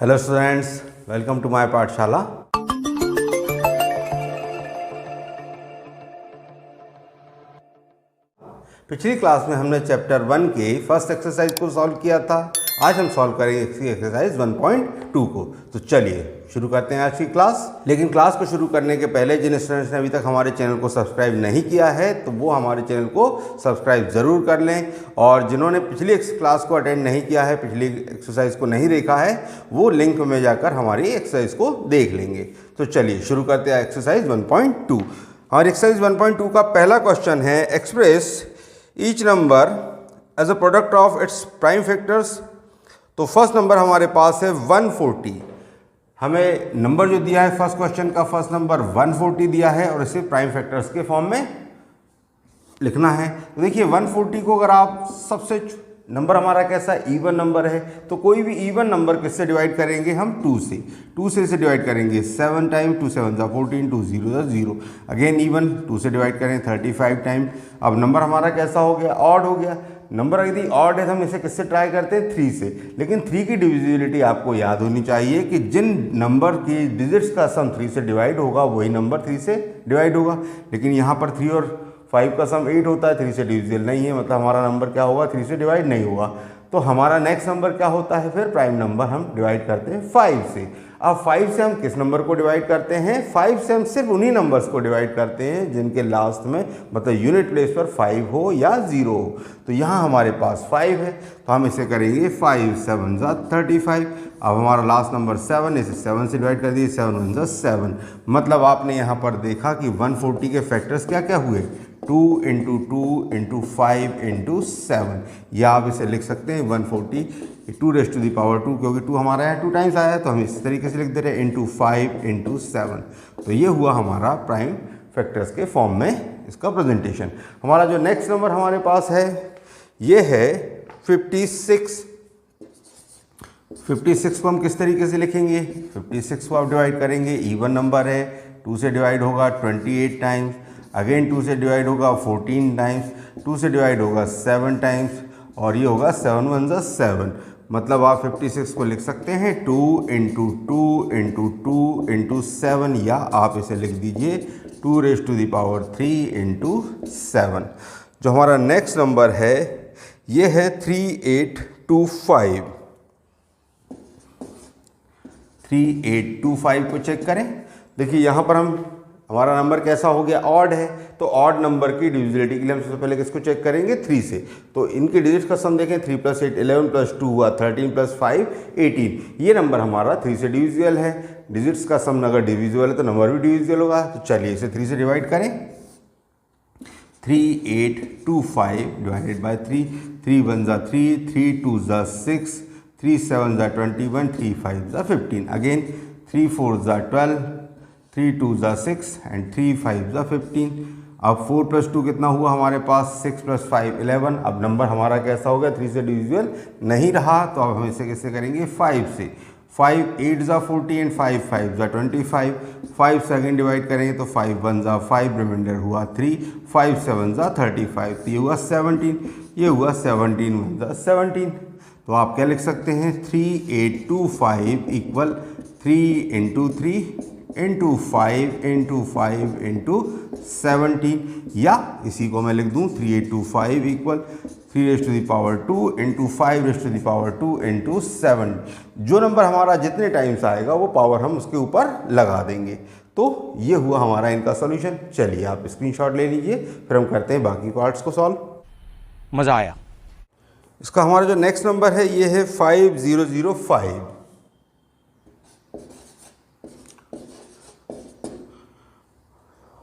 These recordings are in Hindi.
Hello students, welcome to my Pathshala. पिछली क्लास में हमने चैप्टर 1 के फर्स्ट एक्सरसाइज को सॉल्व किया था। आज हम सॉल्व करेंगे एक्सरसाइज 1.2 को। तो चलिए शुरू करते हैं आज की क्लास। लेकिन क्लास को शुरू करने के पहले जिन स्टूडेंट्स ने अभी तक हमारे चैनल को सब्सक्राइब नहीं किया है तो वो हमारे चैनल को सब्सक्राइब ज़रूर कर लें, और जिन्होंने पिछली क्लास को अटेंड नहीं किया है, पिछली एक्सरसाइज को नहीं देखा है, वो लिंक में जाकर हमारी एक्सरसाइज को देख लेंगे। तो चलिए शुरू करते हैं एक्सरसाइज 1.2। हमारी एक्सरसाइज 1.2 का पहला क्वेश्चन है, express each number as a product of its prime factors. तो फर्स्ट नंबर हमारे पास है 140। हमें नंबर जो दिया है फर्स्ट क्वेश्चन का, फर्स्ट नंबर 140 दिया है और इसे प्राइम फैक्टर्स के फॉर्म में लिखना है। तो देखिए 140 को अगर आप सबसे नंबर हमारा कैसा इवन नंबर है, तो कोई भी इवन नंबर किससे डिवाइड करेंगे हम? 2 से इसे डिवाइड करेंगे 7 टाइम, 2 7 14, 2 0 0। अगेन इवन 2 से डिवाइड करें 35 टाइम। अब नंबर हमारा कैसा हो गया? ऑड हो गया। नंबर यदि ऑड है तो हम इसे किससे ट्राई करते हैं? 3 से। लेकिन 3 की डिविजिबिलिटी आपको याद होनी चाहिए कि जिन नंबर की डिजिट्स का सम 3 से डिवाइड होगा वही नंबर 3 से डिवाइड होगा। लेकिन यहाँ पर 3 और 5 का सम 8 होता है, 3 से डिविजिबल नहीं है, मतलब हमारा नंबर क्या होगा? 3 से डिवाइड नहीं होगा। तो हमारा नेक्स्ट नंबर क्या होता है? फिर प्राइम नंबर हम डिवाइड करते हैं 5 से। अब 5 से हम किस नंबर को डिवाइड करते हैं? 5 से हम सिर्फ उन्हीं नंबर्स को डिवाइड करते हैं जिनके लास्ट में मतलब यूनिट प्लेस पर 5 हो या 0 हो। तो यहाँ हमारे पास 5 है तो हम इसे करेंगे 5 7 35। अब हमारा लास्ट नंबर 7, इसे 7 से डिवाइड कर दिए, 7 1 7। मतलब आपने यहाँ पर देखा कि 140 के फैक्टर्स क्या क्या हुए? 2 × 2 × 5 × 7। या आप इसे लिख सकते हैं 140 2⁻², क्योंकि 2 हमारा यहाँ 2 टाइम्स आया है तो हम इस तरीके से लिख दे रहे हैं × 5 × 7। तो ये हुआ हमारा प्राइम फैक्टर्स के फॉर्म में इसका प्रेजेंटेशन। हमारा जो नेक्स्ट नंबर हमारे पास है ये है 56। 56 को हम किस तरीके से लिखेंगे? 56 को आप डिवाइड करेंगे, इवन नंबर है, 2 से डिवाइड होगा 28 टाइम्स, अगेन 2 से डिवाइड होगा 14 टाइम्स, 2 से डिवाइड होगा 7 टाइम्स, और ये होगा 7 1 7। मतलब आप 56 को लिख सकते हैं 2 × 2 × 2 × 7, या आप इसे लिख दीजिए 2⁻³ × 7। जो हमारा नेक्स्ट नंबर है ये है 3825। 3825 को चेक करें। देखिए यहाँ पर हमारा नंबर कैसा हो गया? ऑड है। तो ऑड नंबर की डिविजिबिलिटी के लिए हम सबसे पहले किसको चेक करेंगे? 3 से। तो इनके डिजिट्स का सम देखें, 3 + 8 11 + 2 हुआ 13 + 5 18। ये नंबर हमारा 3 से डिविजिबल है। डिजिट्स का सम अगर डिविजिबल है तो नंबर भी डिविजिबल होगा। तो चलिए इसे 3 से डिवाइड करें। 3825 डिवाइडेड बाय 3, 3 1 3, 3 2 6, 3 7 21, 3 5 15। Again 3 4 12, 3 2 6 and 3 5 15। अब 4 + 2 कितना हुआ हमारे पास? 6 + 5 11। अब नंबर हमारा कैसा हो गया? 3 से डिविजिबल नहीं रहा। तो अब हम इसे कैसे करेंगे? 5 से। 5 8 40 एंड 5 5 25। 5 से अगेन डिवाइड करेंगे तो 5 1 5, रिमाइंडर हुआ 3, 5 7 35। तो ये हुआ 17, ये हुआ 17 1 17। तो आप क्या लिख सकते हैं? 3825 = 3 × 3 × 5 × 5 × 17, या इसी को मैं लिख दूँ 3825 = 3⁻² × 5⁻² × 7। जो नंबर हमारा जितने टाइम्स आएगा वो पावर हम उसके ऊपर लगा देंगे। तो ये हुआ हमारा इनका सॉल्यूशन। चलिए आप स्क्रीनशॉट ले लीजिए, फिर हम करते हैं बाकी पार्ट्स को सॉल्व। मज़ा आया। इसका हमारा जो नेक्स्ट नंबर है ये है 5005।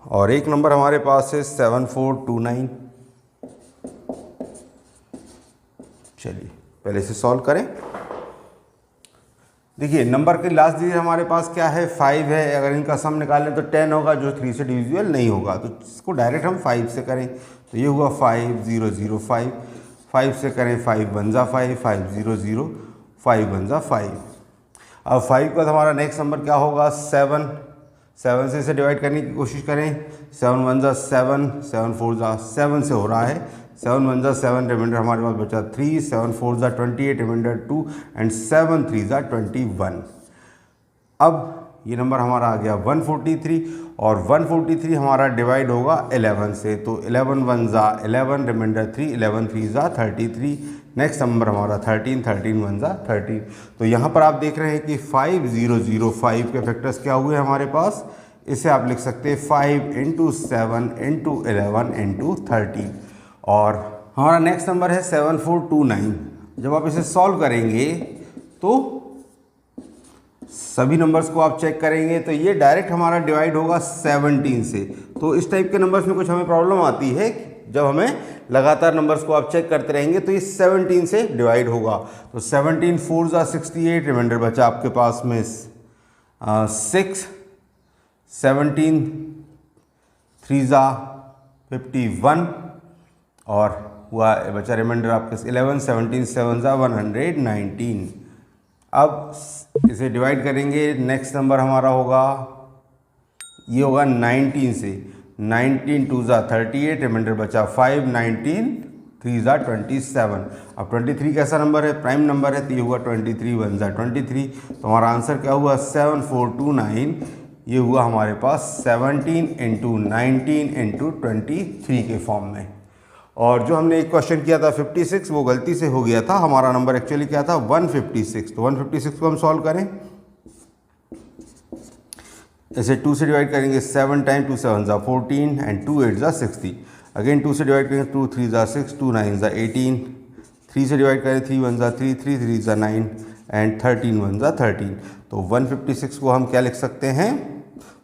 और एक नंबर हमारे पास है 7429। चलिए पहले से सॉल्व करें। देखिए नंबर के लास्ट डिजिट हमारे पास क्या है? 5 है। अगर इनका सम निकालें तो 10 होगा, जो 3 से डिविजिबल नहीं होगा। तो इसको डायरेक्ट हम 5 से करें। तो ये हुआ 5005। 5 से करें 5 1 5, 5 0 0, 5 1 5। अब 5 का हमारा नेक्स्ट नंबर क्या होगा? 7। 7 से इसे डिवाइड करने की कोशिश करें। 7 1 7, 7 4 7 से हो रहा है 7 1 7, रिमाइंडर हमारे पास बचा 3, 7 4 28, रिमाइंडर 2 एंड 7 3 21। अब ये नंबर हमारा आ गया 143 और 143 हमारा डिवाइड होगा 11 से, तो 11 1 11, रिमाइंडर 3, 11 3 33। नेक्स्ट नंबर हमारा 13, 13 1 13। तो यहाँ पर आप देख रहे हैं कि 5005 के फैक्टर्स क्या हुए हमारे पास। इसे आप लिख सकते हैं 5 × 7 × 11 × 13। और हमारा नेक्स्ट नंबर है 7429। जब आप इसे सॉल्व करेंगे तो सभी नंबर्स को आप चेक करेंगे तो ये डायरेक्ट हमारा डिवाइड होगा 17 से। तो इस टाइप के नंबर्स में कुछ हमें प्रॉब्लम आती है, जब हमें लगातार नंबर्स को आप चेक करते रहेंगे तो ये 17 से डिवाइड होगा। तो 17 4 68, रिमाइंडर बचा आपके पास में 6, 17 3 51 और हुआ बचा रिमाइंडर आपके 11, 17 7 119। अब इसे डिवाइड करेंगे, नेक्स्ट नंबर हमारा होगा, ये होगा 19 से। 19 2 38, रिमाइंडर बचा 5, 19 3 27। अब 23 कैसा नंबर है, प्राइम नंबर है, तो ये हुआ 23 1 23। तो हमारा आंसर क्या हुआ 7429। ये हुआ हमारे पास 17 × 19 × 23 के फॉर्म में। और जो हमने एक क्वेश्चन किया था 56, वो गलती से हो गया था, हमारा नंबर एक्चुअली क्या था 156। तो 156 को हम सॉल्व करें, इसे 2 से डिवाइड करेंगे, 7 टाइम 2 7 14 एंड 2 8 60। अगेन 2 से डिवाइड करेंगे, 2 3 6, 2 9 18। 3 से डिवाइड करें, 3 1 3, 3 3 9 एंड 13 1 13। तो 156 को हम क्या लिख सकते हैं,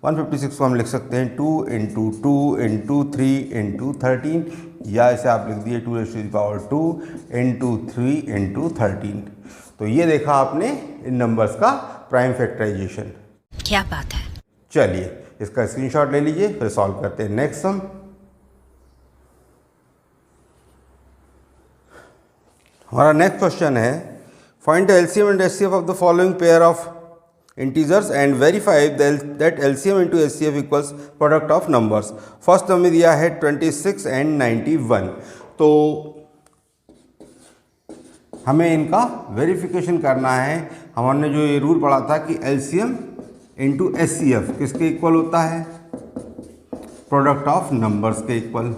156 को हम लिख सकते हैं 2 × 2 × 3 × 13, या इसे आप लिख दिए 2 × 2 × 3 × 13। तो ये देखा आपने इन नंबर्स का प्राइम फैक्टराइजेशन। क्या बात है। चलिए इसका स्क्रीनशॉट ले लीजिए, फिर सॉल्व करते हैं नेक्स्ट सम। हमारा नेक्स्ट क्वेश्चन है, find the LCM and HCF of the following pair of integers and verify that LCM into HCF equals product of numbers. First हमें दिया है 26 एंड 91। तो हमें इनका वेरिफिकेशन करना है। हमने जो ये रूल पढ़ा था कि एलसीएम इंटू एचसीएफ किसके इक्वल होता है, प्रोडक्ट ऑफ नंबर्स के इक्वल।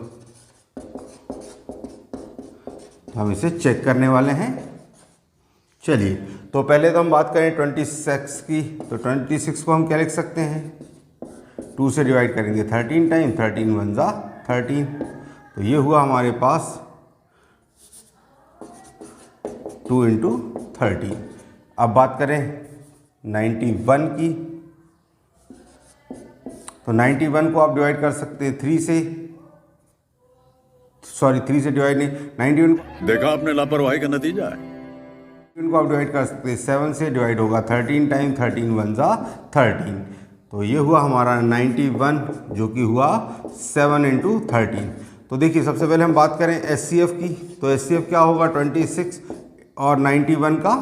हम इसे चेक करने वाले हैं। चलिए, तो पहले तो हम बात करें 26 की, तो 26 को हम क्या लिख सकते हैं, 2 से डिवाइड करेंगे 13 टाइम, 13 1 13। तो ये हुआ हमारे पास 2 × 13। अब बात करें 91 की, तो 91 को आप डिवाइड कर सकते हैं 3 से, सॉरी 3 से डिवाइड नहीं, 91 देखा आपने लापरवाही का नतीजा है। इनको आप डिवाइड कर सकते हैं 7 से, डिवाइड होगा 13 टाइम, 13 1 13। तो ये हुआ हमारा 91, जो कि हुआ 7 × 13। तो देखिए सबसे पहले हम बात करें एचसीएफ की, तो एचसीएफ क्या होगा 26 और 91 का।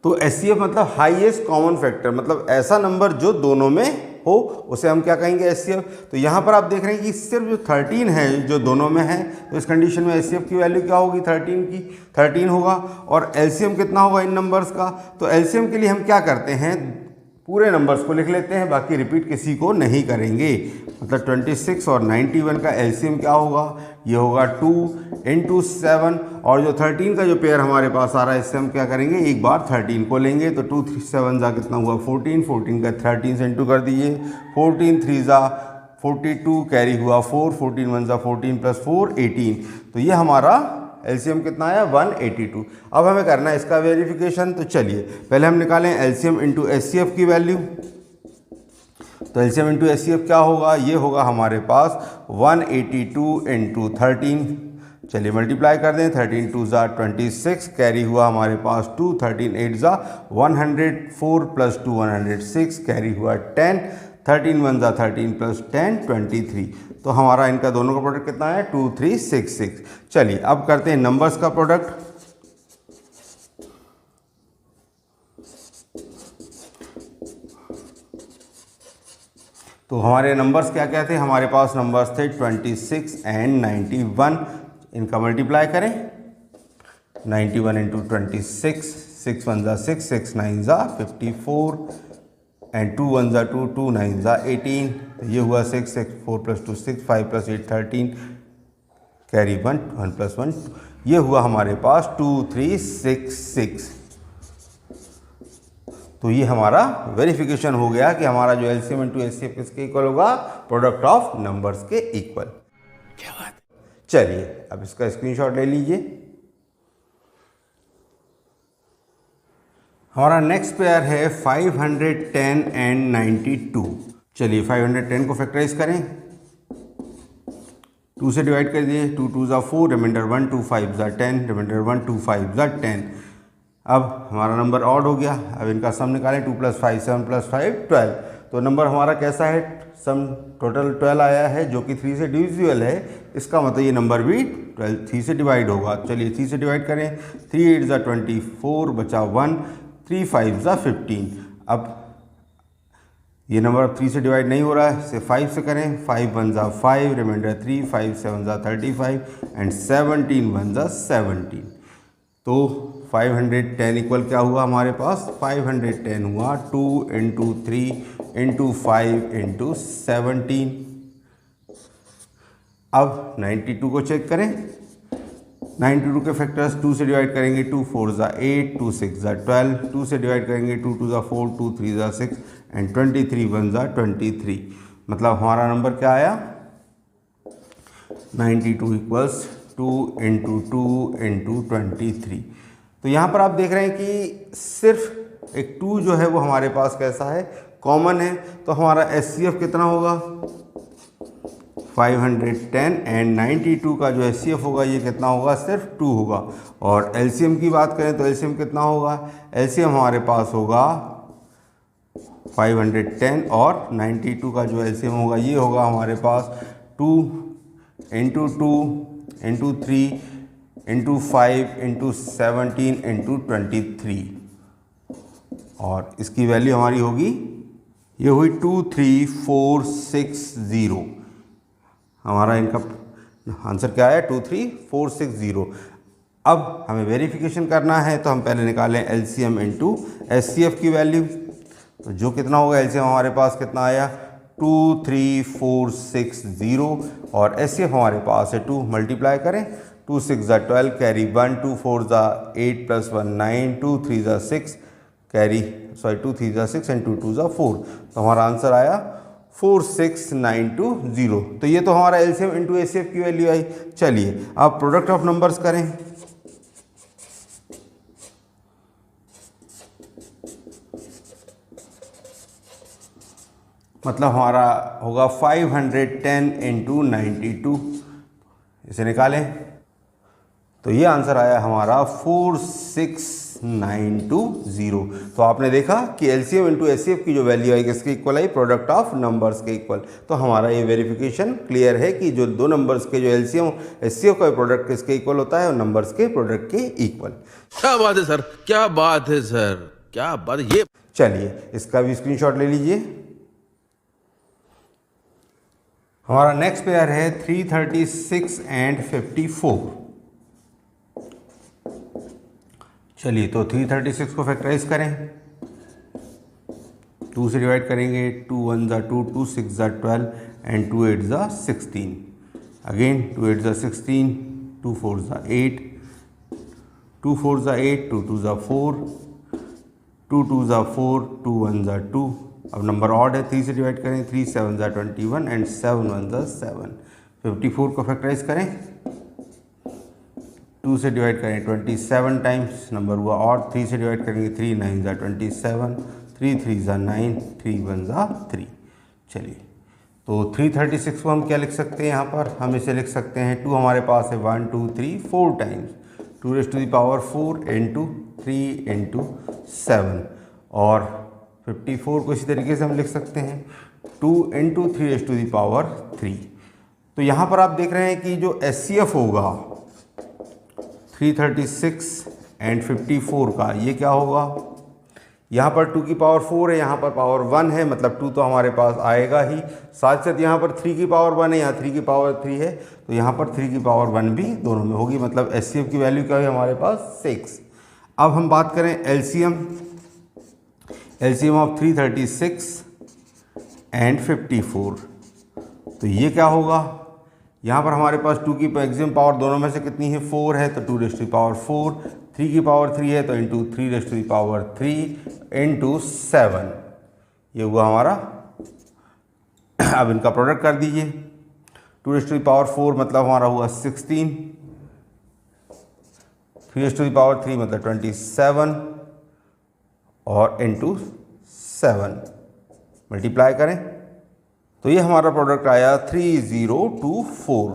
तो एचसीएफ मतलब हाईएस्ट कॉमन फैक्टर, मतलब ऐसा नंबर जो दोनों में हो उसे हम क्या कहेंगे एचसीएफ। तो यहाँ पर आप देख रहे हैं कि सिर्फ जो 13 है जो दोनों में है, तो इस कंडीशन में एचसीएफ की वैल्यू क्या होगी 13 होगा। और एलसीएम कितना होगा इन नंबर्स का। तो एलसीएम के लिए हम क्या करते हैं, पूरे नंबर्स को लिख लेते हैं, बाकी रिपीट किसी को नहीं करेंगे। मतलब 26 और 91 का एलसीएम क्या होगा, ये होगा 2 × 7। और जो 13 का जो पेयर हमारे पास आ रहा है, इससे हम क्या करेंगे, एक बार 13 को लेंगे। तो 2 3 7 कितना हुआ 14, 14 का 13 से इंटू कर दीजिए, 14 3 42, कैरी हुआ 4, 14 1 14 + 4 18। तो ये हमारा एलसीएम कितना आया 182। अब हमें करना है इसका वेरिफिकेशन। तो चलिए पहले हम निकालें एलसीएम इंटू एचसीएफ की वैल्यू। तो एलसीएम इंटू एचसीएफ क्या होगा, ये होगा हमारे पास 182 × 13। चलिए मल्टीप्लाई कर दें, 13 2 26, कैरी हुआ हमारे पास 2, 13 8 104 + 2 106, कैरी हुआ 10, 13 1 13 + 10 23। तो हमारा इनका दोनों का प्रोडक्ट कितना है 2366। चलिए अब करते हैं नंबर्स का प्रोडक्ट। तो तो हमारे नंबर्स क्या क्या थे, हमारे पास नंबर्स थे 26 एंड 91। इनका मल्टीप्लाई करें, 91 इंटू 26, 6 1 ज़ा 6, 6 9 ज़ा 54 एंड 2 1 ज़ा 2, 2 9 ज़ा 18। तो ये हुआ 6, 6 4 + 2 6, 5 + 8 13, कैरी 1 1 + 1। ये हुआ हमारे पास 2366। तो ये हमारा वेरिफिकेशन हो गया कि हमारा जो एलसीएम इंटू एचसीएफ किसके इक्वल होगा, प्रोडक्ट ऑफ नंबर्स के इक्वल। क्या बात। चलिए अब इसका स्क्रीनशॉट ले लीजिए। हमारा नेक्स्ट पेयर है 510 एंड 92। चलिए 510 को फैक्टराइज करें, 2 से डिवाइड कर दिए, 2 2 ज़ा 4, रिमाइंडर 1, 2 5 ज़ा 10, रिमाइंडर 1, 2 5 ज़ा 10। अब हमारा नंबर ऑड हो गया। अब इनका सम निकालें, 2 + 5 7 + 5 12। तो नंबर हमारा कैसा है, सम टोटल 12 आया है जो कि 3 से डिविजिबल है। इसका मतलब ये नंबर भी 3 से डिवाइड होगा। चलिए 3 से डिवाइड करें, 3 8 ज़ा 24, बचा 1, 3 5 ज़ा 15। अब ये नंबर अब 3 से डिवाइड नहीं हो रहा है, इसे 5 से करें, 5 1 ज़ा 5, रिमाइंडर 3, 5 7 ज़ा 35 एंड 17 1 ज़ा 17। तो 510 इक्वल क्या हुआ हमारे पास, 510 हुआ 2 इंटू 3 इंटू 5 इंटू 17। अब 92 को चेक करें, 92 के फैक्टर्स 2 से डिवाइड करेंगे, 2 4 ज़ा 8, 2 6 ज़ा 12, 2 से डिवाइड करेंगे, 2 2 ज़ा 4, 2 3 ज़ा 6 एंड 23 1 ज़ा 23। मतलब हमारा नंबर क्या आया, 92 इक्वल्स 2 इंटू 2 इंटू 23। तो यहाँ पर आप देख रहे हैं कि सिर्फ एक 2 जो है वो हमारे पास कैसा है, कॉमन है। तो हमारा एचसीएफ कितना होगा, 510 एंड 92 का जो एचसीएफ होगा ये कितना होगा, सिर्फ 2 होगा। और एलसीएम की बात करें तो एलसीएम कितना होगा, एलसीएम हमारे पास होगा 510 और 92 का जो एलसीएम होगा ये होगा हमारे पास 2 into 2 into 3 into 5 into 17 into 23। और इसकी वैल्यू हमारी होगी, ये हुई 23460। हमारा इनका आंसर क्या है, 23460। अब हमें वेरिफिकेशन करना है तो हम पहले निकालें एलसीएम इंटू एचसीएफ की वैल्यू। तो जो कितना होगा, एलसीएम हमारे पास कितना आया, 23460 और एचसीएफ हमारे पास है 2। मल्टीप्लाई करें, 2 6 ज़ा 12, कैरी 1, 2 4 ज़ा 8 + 1 9, 2 3 ज़ा 6, कैरी 2 3 ज़ा 6 एंड 2 2 ज़ा 4। तो हमारा आंसर आया 46920। तो ये तो हमारा एलसीएम इंटू एचसीएफ की वैल्यू आई। चलिए अब प्रोडक्ट ऑफ नंबर्स करें। मतलब हमारा होगा 510 इंटू 92। इसे निकालें तो ये आंसर आया हमारा 46920। तो आपने देखा कि एलसीएम इंटू एचसीएफ की जो वैल्यू आई किसके equal I, product of numbers के इक्वल। तो हमारा ये वेरिफिकेशन क्लियर है कि जो दो नंबर्स के जो एलसीएम एचसीएफ का प्रोडक्ट किसके इक्वल होता है, और नंबर्स के प्रोडक्ट के इक्वल। क्या बात है सर, क्या बात है सर, क्या बात है ये। चलिए इसका भी स्क्रीनशॉट ले लीजिए। हमारा नेक्स्ट पेयर है 336 एंड 54। चलिए तो 336 को फैक्टराइज करें, 2 से डिवाइड करेंगे, 2 1 ज़ा 2, 2 6 ज़ा 12 एंड 2 8 ज़ा 16। अगेन 2 8 ज़ा 16, 2 4 ज़ा 8, 2 4 ज़ा 8, 2 2 ज़ा 4, 2 2 ज़ा 4, 2 1 ज़ा 2। अब नंबर ऑड है, 3 से डिवाइड करें, 3 7 ज़ा 21 एंड 7 1 ज़ा 7। 54 को फैक्टराइज करें, 2 से डिवाइड करें 27 टाइम्स, नंबर हुआ ऑड। 3 से डिवाइड करेंगे, 3 9 ज़ा 27, 3 3 ज़ा 9, 3 1 ज़ा 3। चलिए तो 336 को हम क्या लिख सकते हैं, यहाँ पर हम इसे लिख सकते हैं, 2 हमारे पास है 1 2 3 4 टाइम्स, 2⁴ इंटू 3 इंटू 7। और 54 को इसी तरीके से हम लिख सकते हैं 2 इंटू 3⁻3। तो यहाँ पर आप देख रहे हैं कि जो एचसीएफ होगा 336 एंड 54 का, ये क्या होगा, यहाँ पर 2 की पावर 4 है, यहाँ पर पावर 1 है, मतलब 2 तो हमारे पास आएगा ही। साथ साथ यहाँ पर 3 की पावर 1 है, यहाँ 3 की पावर 3 है, तो यहाँ पर 3 की पावर 1 भी दोनों में होगी, मतलब HCF की वैल्यू क्या है हमारे पास 6। अब हम बात करें LCM ऑफ 336 एंड 54, तो ये क्या होगा, यहाँ पर हमारे पास 2 की मैक्सिमम पावर दोनों में से कितनी है 4 है, तो 2 रेज़ टू द पावर 4, 3 की पावर 3 है तो into 3 raise to the power 3 into 7, ये हुआ हमारा। अब इनका प्रोडक्ट कर दीजिए, 2 रेज़ टू द पावर 4 मतलब हमारा हुआ 16, 3 रेज़ टू द पावर 3 मतलब 27 और इंटू 7 मल्टीप्लाई करें तो ये हमारा प्रोडक्ट आया 3024।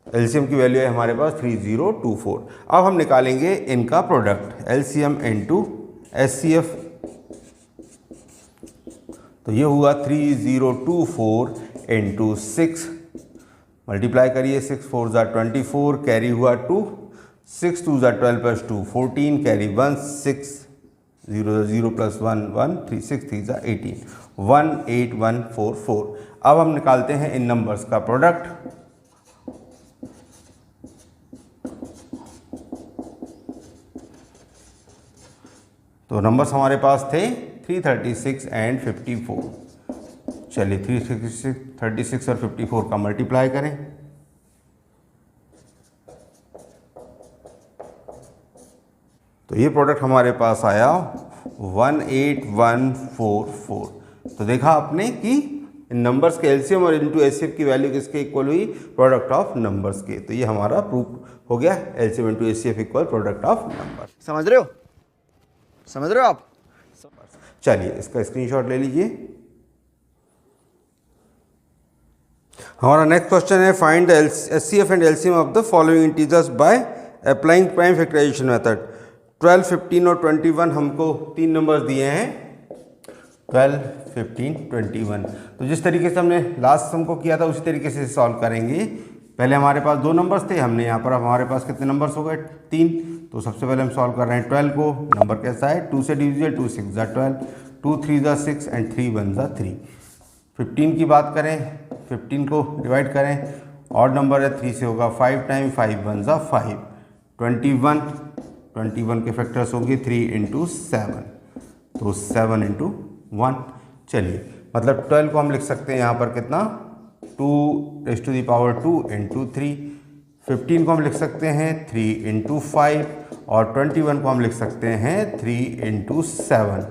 एलसीएम की वैल्यू है हमारे पास 3024। अब हम निकालेंगे इनका प्रोडक्ट एलसीएम इनटू एचसीएफ, तो ये हुआ 3024 इंटू 6 मल्टीप्लाई करिए, 6 4 ज़ा 24, कैरी हुआ 2, 6 2 ज़ा 12 प्लस 2 14, कैरी 1 6 0 0 प्लस 1 1 3 6 3 ज़ा 18 18144। अब हम निकालते हैं इन नंबर्स का प्रोडक्ट। तो नंबर्स हमारे पास थे 336 एंड 54। चलिए 336 और 54 का मल्टीप्लाई करें, तो ये प्रोडक्ट हमारे पास आया 18144। तो देखा आपने कि इन नंबर्स के एलसीएम और इनटू एचसीएफ की वैल्यू किसके इक्वल हुई, प्रोडक्ट ऑफ नंबर्स के। तो ये हमारा प्रूफ हो गया, LCM into HCF equal product of number. समझ रहे हो आप? चलिए इसका स्क्रीनशॉट ले लीजिए। हमारा नेक्स्ट क्वेश्चन है, find the HCF and LCM of the following integers by applying prime factorisation method. 12, 15 और 21 हमको 3 नंबर्स दिए हैं, 12, 15, 21। तो जिस तरीके से हमने लास्ट सम को किया था उसी तरीके से सॉल्व करेंगे। पहले हमारे पास 2 नंबर्स थे, हमने यहाँ पर अब हमारे पास कितने नंबर्स हो गए 3। तो सबसे पहले हम सॉल्व कर रहे हैं 12 को। नंबर कैसा है, 2 से डिविजिबल, 2 6 ज़ा 12, 2 3 ज़ा 6 एंड 3 1 ज़ा 3। 15 की बात करें, 15 को डिवाइड करें, ऑड नंबर है, 3 से होगा 5 टाइम, 5 1 ज़ा 5। 21 के फैक्टर्स होंगे 3 इंटू 7, तो 7 इंटू 1। चलिए मतलब 12 को हम लिख सकते हैं यहाँ पर कितना 2 raise to the power 2 into 3। 15 को हम लिख सकते हैं 3 इंटू 5 और 21 को हम लिख सकते हैं 3 इंटू 7।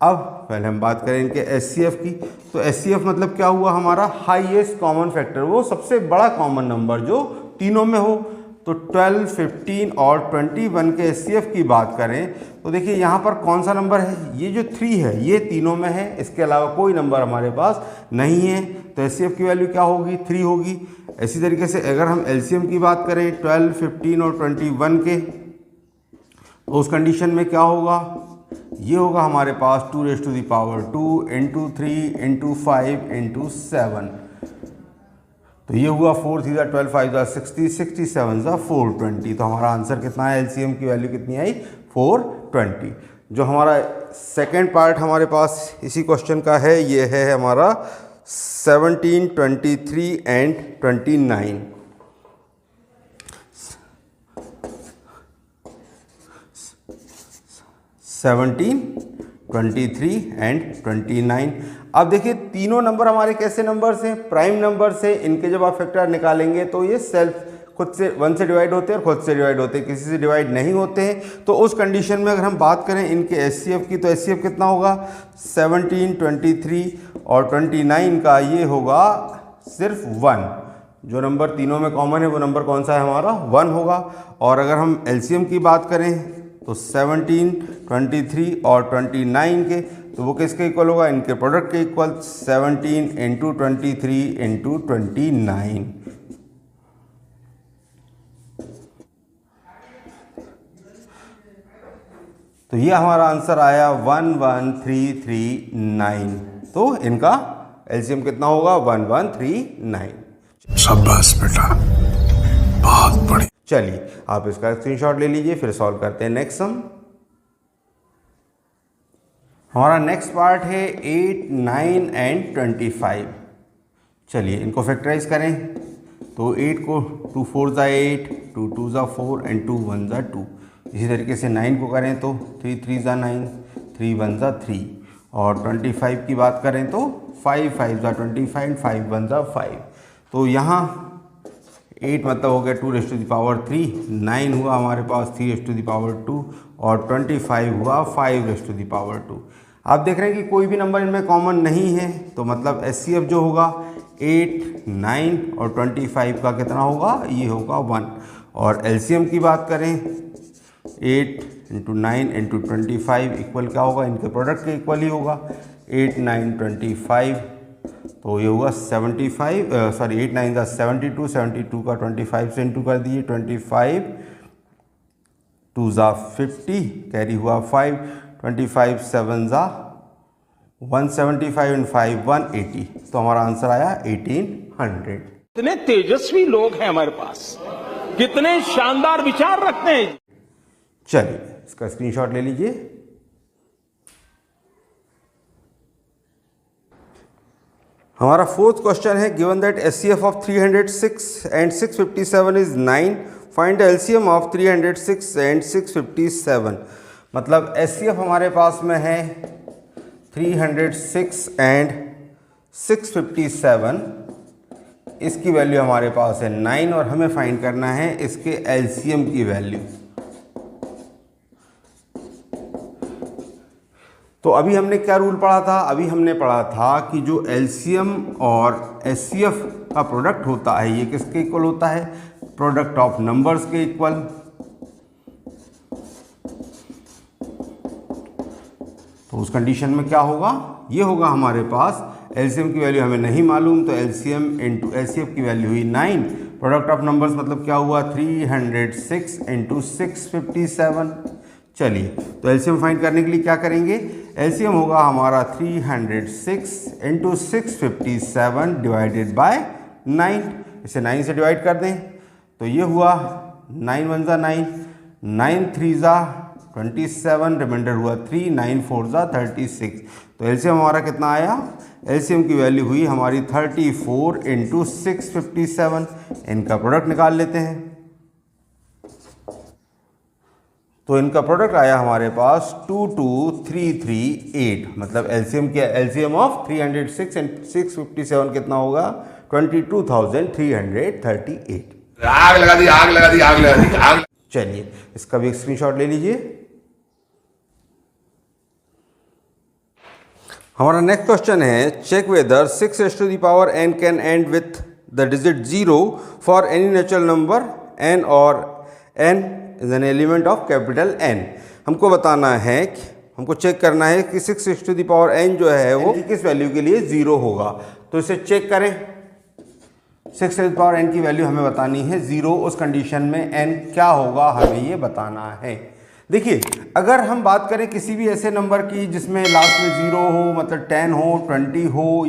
अब पहले हम बात करें इनके एचसीएफ की। तो एचसीएफ मतलब क्या हुआ, हमारा हाईएस्ट कॉमन फैक्टर, वो सबसे बड़ा कॉमन नंबर जो तीनों में हो। तो 12, 15 और 21 के एचसीएफ की बात करें तो देखिए यहाँ पर कौन सा नंबर है, ये जो 3 है ये तीनों में है, इसके अलावा कोई नंबर हमारे पास नहीं है। तो एचसीएफ की वैल्यू क्या होगी 3 होगी। इसी तरीके से अगर हम एलसीएम की बात करें 12, 15 और 21 के, तो उस कंडीशन में क्या होगा, ये होगा हमारे पास 2 raise to the power 2 into 3 into 5 into 7। तो ये हुआ 4 3 ज़ा 12, 5 ज़ा 60, 67 ज़ा 420। तो हमारा आंसर कितना है, एलसीएम की वैल्यू कितनी आई 420। जो हमारा सेकंड पार्ट हमारे पास इसी क्वेश्चन का है, ये है हमारा 17, 23 एंड 29। 17, 23 एंड 29। अब देखिए तीनों नंबर हमारे कैसे नंबर्स हैं, प्राइम नंबर्स हैं। इनके जब आप फैक्टर निकालेंगे तो ये सेल्फ खुद से 1 से डिवाइड होते हैं और खुद से डिवाइड होते हैं, किसी से डिवाइड नहीं होते हैं। तो उस कंडीशन में अगर हम बात करें इनके एचसीएफ की, तो एचसीएफ कितना होगा 17, 23 और 29 का ये होगा सिर्फ 1। जो नंबर तीनों में कॉमन है वो नंबर कौन सा है हमारा 1 होगा। और अगर हम एलसीएम की बात करें तो 17, 23 और 29 के, तो वो किसके इक्वल होगा, इनके प्रोडक्ट के इक्वल 17 इंटू 23 इंटू 29। तो ये हमारा आंसर आया 11339। तो इनका एलसीएम कितना होगा 1139। शाबाश बेटा, बहुत बढ़िया। चलिए आप इसका स्क्रीनशॉट ले लीजिए, फिर सॉल्व करते हैं नेक्स्ट सम। हमारा नेक्स्ट पार्ट है 8, 9 एंड 25। चलिए इनको फैक्टराइज करें। तो 8 को 2 4 ज़ा 8, 2 2 ज़ा 4 एंड 2 1 ज़ा 2। इसी तरीके से 9 को करें तो 3 3 ज़ा 9, 3 1 ज़ा 3। और 25 की बात करें तो 5 5 ज़ा 25 एंड 5 1 ज़ा 5। तो यहाँ 8 मतलब हो गया 2⁻3, 9 हुआ हमारे पास 3⁻2 और 25 हुआ 5⁻2। आप देख रहे हैं कि कोई भी नंबर इनमें कॉमन नहीं है, तो मतलब HCF जो होगा 8, 9 और 25 का कितना होगा, ये होगा 1। और LCM की बात करें 8 × 9 × 25 इक्वल क्या होगा, इनके प्रोडक्ट के इक्वल ही होगा 8 9 25। तो ये होगा 75, 8 9 ज़ा 72, 72 का 25 से इंटू कर दिए, 25 2 ज़ा 50 कैरी हुआ 5, 25 7 ज़ा 175 एंड 5 180। तो हमारा आंसर आया 1800। कितने तेजस्वी लोग हैं हमारे पास, कितने शानदार विचार रखते हैं। चलिए इसका स्क्रीनशॉट ले लीजिए। हमारा फोर्थ क्वेश्चन है, given that HCF of 306 and 657 is 9, find LCM of 306 and 657। मतलब HCF हमारे पास में है 306 एंड 657, इसकी वैल्यू हमारे पास है 9 और हमें फाइंड करना है इसके LCM की वैल्यू। तो अभी हमने क्या रूल पढ़ा था, अभी हमने पढ़ा था कि जो LCM और HCF का प्रोडक्ट होता है ये किसके इक्वल होता है, प्रोडक्ट ऑफ नंबर्स के इक्वल। तो उस कंडीशन में क्या होगा, ये होगा हमारे पास LCM की वैल्यू हमें नहीं मालूम, तो LCM इंटू HCF की वैल्यू हुई 9। प्रोडक्ट ऑफ नंबर्स मतलब क्या हुआ 306 इंटू 657। चलिए तो LCM फाइंड करने के लिए क्या करेंगे, LCM होगा हमारा 306 इंटू 657 डिवाइडेड बाय 9। इसे 9 से डिवाइड कर दें तो ये हुआ 9 1 ज़ा 9, 9 3 ज़ा 27, रिमाइंडर हुआ 3, 9 4 ज़ा 36। तो LCM हमारा कितना आया, LCM की वैल्यू हुई हमारी 34 इंटू 657। इनका प्रोडक्ट निकाल लेते हैं। तो इनका प्रोडक्ट आया हमारे पास 22338। मतलब LCM ऑफ 306 एंड 657 कितना होगा 22,338। आग लगा दी, आग लगा दी, आग लगा दी, आग। चलिए इसका भी एक स्क्रीनशॉट ले लीजिए। हमारा नेक्स्ट क्वेश्चन है, check whether 6n can end with the digit 0 for any natural number n और n is an element of capital N। हमको बताना है कि हमको चेक करना है कि 6n जो है वो किस वैल्यू के लिए 0 होगा। तो इसे चेक करें, 6n की वैल्यू हमें बतानी है 0। उस कंडीशन में n क्या होगा हमें ये बताना है। देखिए अगर हम बात करें किसी भी ऐसे नंबर की जिसमें लास्ट में 0 हो, मतलब 10 हो, 20 हो